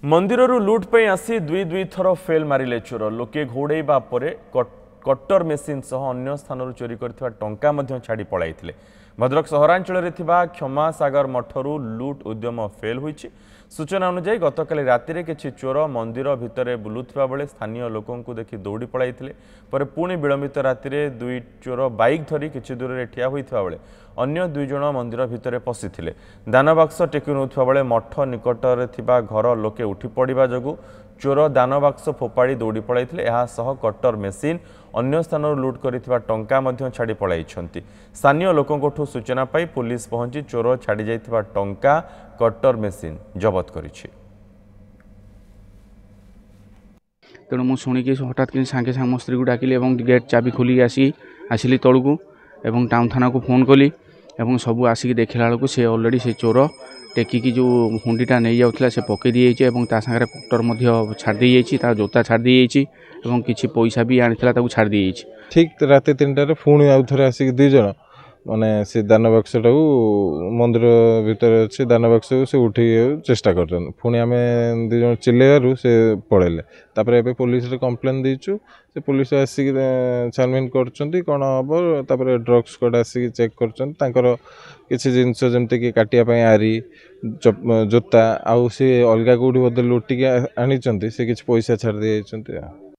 मंदिररू लुट पे आसी दुई दुई थर फेल मारिले चोर लोके घोड़ेबा परे कटर मेसीन सह अन्य स्थान चोरी करथिबा टंका मध्य छाड़ी पळाइथिले। भद्रक सहरांचल क्षमा सागर मठरू लुट उद्यम फेल होईछि। सूचना अनुसार गतकाली राति किछि चोर मंदिर भितर बुलुथिबा बेले स्थानीय लोकंकु देखि दौड़ी पळाइथिले। पर पुणी विलंबित राति दुई चोर बाइक धरी किछि दूर रे ठिया होइथिबा बेले अन्य दुई जण मंदिर भितर पशिथिले। दानबाक्स टेकी नउथिबा बेले मठ निकटरे थिबा घर लोके उठी पड़िबा जगु चोर दानबाक्स फोपाड़ी दौड़ी पळाइथिले। एहा सह कटर मेसीन अन्य स्थान लुट करिथिबा टंका मध्य छाड़ी पळाइछन्ति। स्थानीय लोकंकठू सूचना पाई पुलिस पहुंची चोर छाड़ी जाइथिबा टंका कटर मेसीन जबत करिछि। तेणु मुझे शुणिकी हठात कि सागे सागे मो स्त्री को डाकिली और गेट चाबी खोलिक आसिली तौक और टाउन थाना को फोन कली और सबू आसिक देखला बेलू से अलरेडी से चोर टेकिकी जो हुंडीटा नहीं जाऊला से पकई दी सागर कटर छाड़ दी जोता छाड़ दी किसी पैसा भी आनी छाड़ दी। ठीक रात 3टार पुणी आउ थे आसिक दुई जन माने से दानबाक्स मंदिर भितर अच्छे दानबाक्स से उठी चेष्टा कर पुणी आम दुई जन चिल्लेबार से पड़ेले। तापर एबे पुलिस रे कंप्लेन देइछु से पुलिस आसिक छानबीन करछंती कोन हबो। तापर ड्रग स्क्वाड आसिक चेक करछंती तांकर किछि जिंस जेमते कि काटिया पय आरी जोता आउ से अलगा कोडी बदल लुटिक आनिचंती से किछि पैसा छाड़ दे जाइचंती।